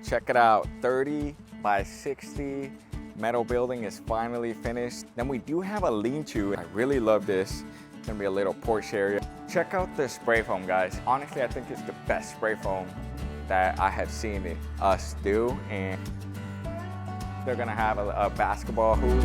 Check it out, 30 by 60 metal building is finally finished. Then we do have a lean-to. I really love this. It's gonna be a little porch area. Check out the spray foam, guys. Honestly, I think it's the best spray foam that I have seen us do. And they're gonna have a basketball hoop.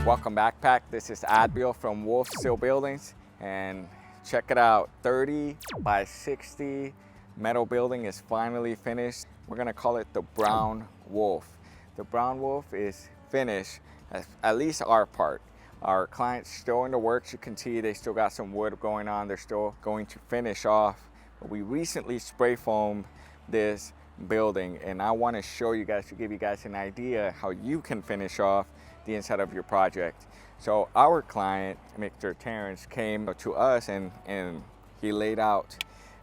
Welcome backpack. This is Adbeel from WolfSteel Buildings, and check it out, 30 by 60 metal building is finally finished. We're gonna call it the Brown Wolf. The Brown Wolf is finished, at least our part. Our client's still in the works. You can see they still got some wood going on. They're still going to finish off. But we recently spray foamed this building, and I want to show you guys, to give you guys an idea how you can finish off the inside of your project. So our client, Mr. Terrence, came to us and he laid out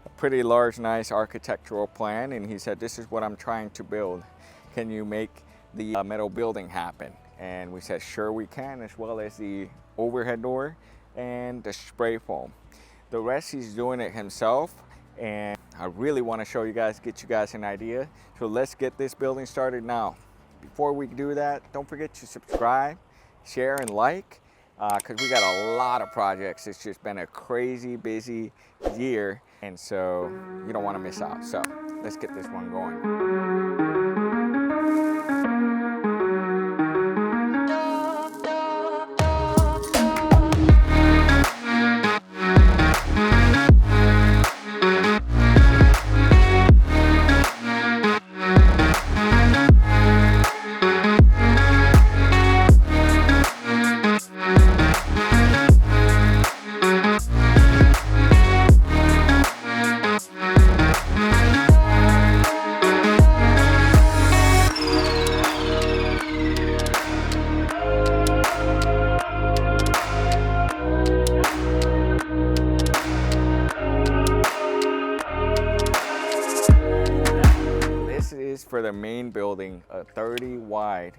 a pretty large, nice architectural plan, and he said, this is what I'm trying to build. Can you make the metal building happen? And we said, sure we can, as well as the overhead door and the spray foam. The rest he's doing it himself, and I really want to show you guys, get you guys an idea. So let's get this building started now. Before we do that, don't forget to subscribe, share, and like, because we got a lot of projects. It's just been a crazy busy year, and so you don't want to miss out. So let's get this one going. For the main building, a 30 wide,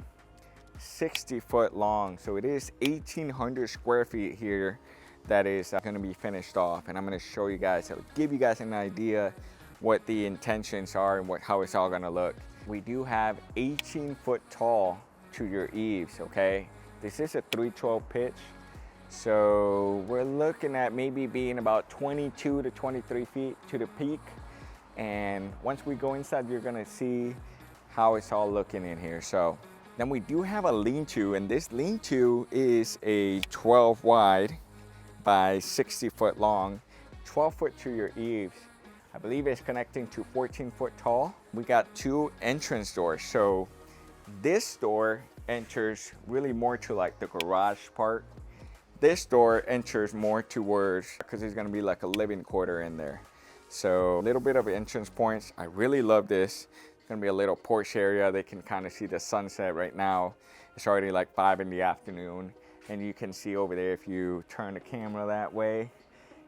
60 foot long. So it is 1,800 square feet here that is going to be finished off. And I'm going to show you guys, I'll give you guys an idea what the intentions are and how it's all going to look. We do have 18 foot tall to your eaves, okay? This is a 312 pitch. So we're looking at maybe being about 22 to 23 feet to the peak. And once we go inside, you're gonna see how it's all looking in here. So then we do have a lean-to, and this lean-to is a 12 wide by 60 foot long, 12 foot to your eaves. I believe it's connecting to 14 foot tall. We got 2 entrance doors. So this door enters really more to like the garage part. This door enters more towards, because there's gonna be like a living quarter in there. So a little bit of entrance points. I really love this. It's gonna be a little porch area. They can kind of see the sunset right now. It's already like 5 in the afternoon. And you can see over there, if you turn the camera that way,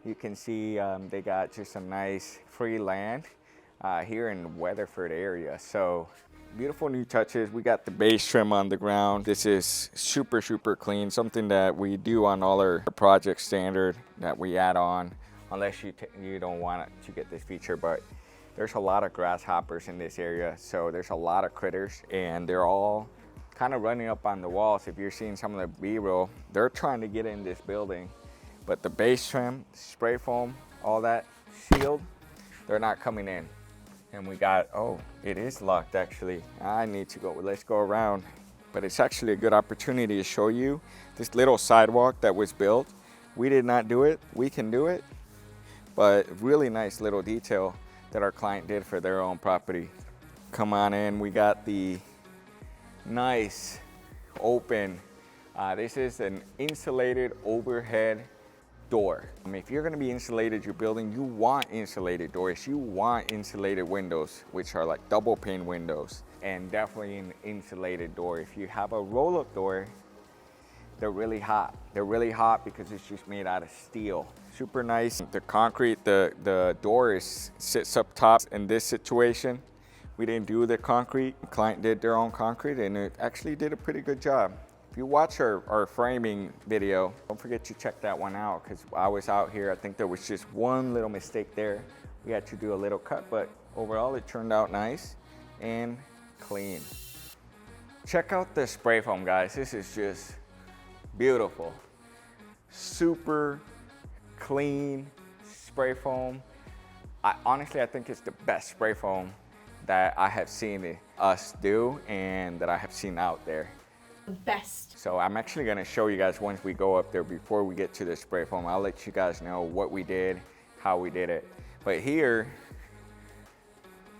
you can see they got just some nice free land here in Weatherford area. So beautiful new touches. We got the base trim on the ground. This is super, super clean. Something that we do on all our project standard that we add on. Unless you don't want to get this feature, but there's a lot of grasshoppers in this area, so there's a lot of critters, and they're all kind of running up on the walls. If you're seeing some of the B-roll, they're trying to get in this building, but the base trim, spray foam, all that sealed, they're not coming in. And we got, oh, it is locked actually. I need to go, let's go around. But it's actually a good opportunity to show you this little sidewalk that was built. We did not do it, we can do it. But really nice little detail that our client did for their own property. Come on in, we got the nice open. This is an insulated overhead door. If you're gonna be insulated your building, you want insulated doors, you want insulated windows, which are like double pane windows, and definitely an insulated door. If you have a roll-up door, they're really hot. They're really hot because it's just made out of steel. Super nice. The concrete, the door sits up top. In this situation, we didn't do the concrete. The client did their own concrete, and it actually did a pretty good job. If you watch our framing video, don't forget to check that one out, because I was out here. I think there was just one little mistake there We had to do a little cut, but overall it turned out nice and clean. Check out the spray foam, guys. This is just beautiful. Super clean spray foam. Honestly, I think it's the best spray foam that I have seen us do and that I have seen out there. Best. So I'm actually gonna show you guys once we go up there before we get to the spray foam. I'll let you guys know what we did, how we did it. But here,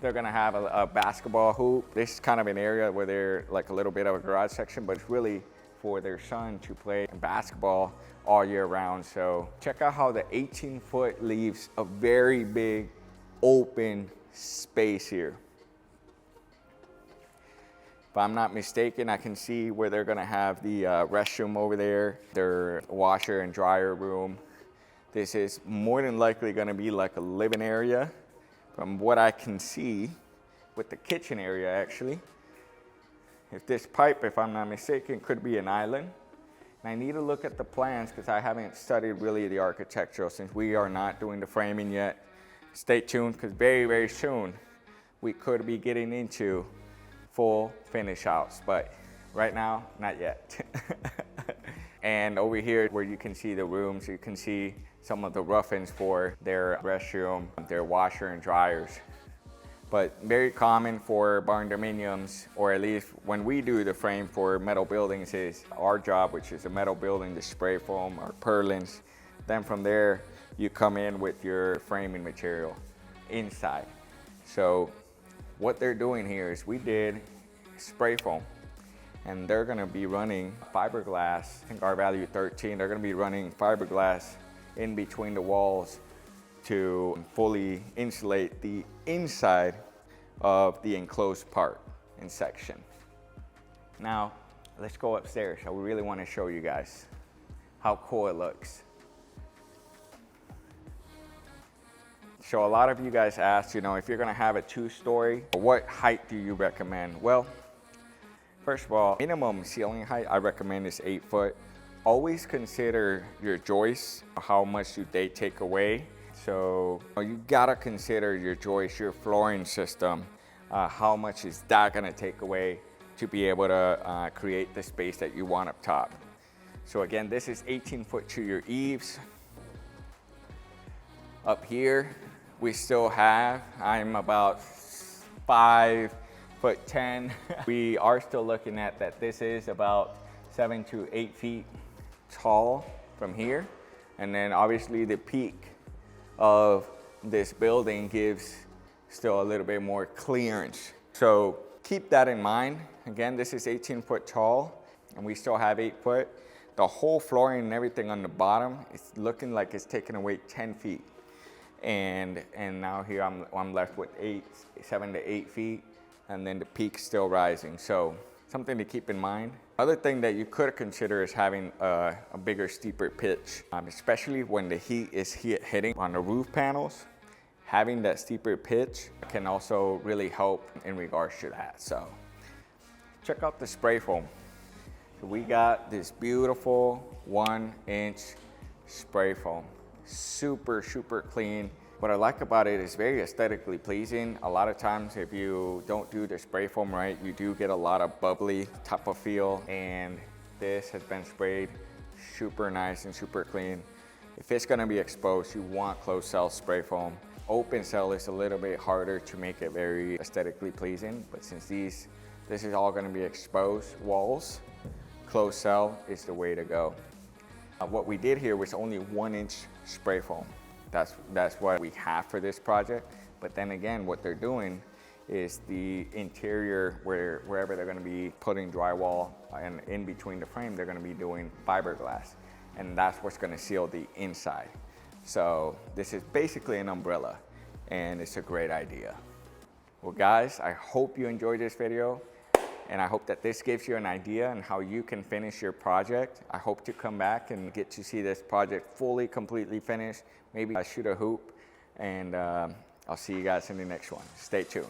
they're gonna have a basketball hoop. This is kind of an area where they're like a little bit of a garage section, but it's really for their son to play basketball all year round. So check out how the 18-foot leaves a very big open space here. If I'm not mistaken, I can see where they're gonna have the restroom over there, their washer and dryer room. This is more than likely gonna be like a living area from what I can see with the kitchen area actually. If this pipe, if I'm not mistaken, could be an island. And I need to look at the plans because I haven't studied really the architectural since we are not doing the framing yet. Stay tuned because very, very soon we could be getting into full finish house, but right now, not yet. And over here where you can see the rooms, you can see some of the rough-ins for their restroom, their washer and dryers. But very common for barn dominiums, or at least when we do the frame for metal buildings, is our job, which is a metal building, the spray foam or purlins. Then from there, you come in with your framing material inside. So what they're doing here is we did spray foam, and they're gonna be running fiberglass. I think our value 13, they're gonna be running fiberglass in between the walls to fully insulate the inside of the enclosed part and section. Now, let's go upstairs. I really wanna show you guys how cool it looks. So a lot of you guys asked, you know, if you're gonna have a 2-story, what height do you recommend? Well, first of all, minimum ceiling height I recommend is 8 foot. Always consider your joists, how much do they take away. So you gotta consider your joists, your flooring system, how much is that gonna take away to be able to create the space that you want up top. So again, this is 18 foot to your eaves. Up here, we still have, I'm about 5'10". We are still looking at that this is about 7 to 8 feet tall from here. And then obviously the peak of this building gives still a little bit more clearance. So keep that in mind. Again, this is 18 foot tall and we still have 8 foot. The whole flooring and everything on the bottom, it's looking like it's taking away 10 feet. And now here I'm left with 7 to 8 feet, and then the peak still rising. So something to keep in mind. Other thing that you could consider is having a bigger, steeper pitch, especially when the heat is hitting on the roof panels. Having that steeper pitch can also really help in regards to that. So check out the spray foam. So we got this beautiful 1-inch spray foam. Super, super clean. What I like about it is very aesthetically pleasing. A lot of times if you don't do the spray foam right, you do get a lot of bubbly type of feel, and this has been sprayed super nice and super clean. If it's gonna be exposed, you want closed cell spray foam. Open cell is a little bit harder to make it very aesthetically pleasing, but since this is all gonna be exposed walls, closed cell is the way to go. What we did here was only 1-inch spray foam. That's what we have for this project. But then again, what they're doing is the interior, wherever they're gonna be putting drywall, and in between the frame, they're gonna be doing fiberglass. And that's what's gonna seal the inside. So this is basically an umbrella, and it's a great idea. Well guys, I hope you enjoyed this video. And I hope that this gives you an idea on how you can finish your project. I hope to come back and get to see this project fully, completely finished. Maybe I shoot a hoop, and I'll see you guys in the next one. Stay tuned.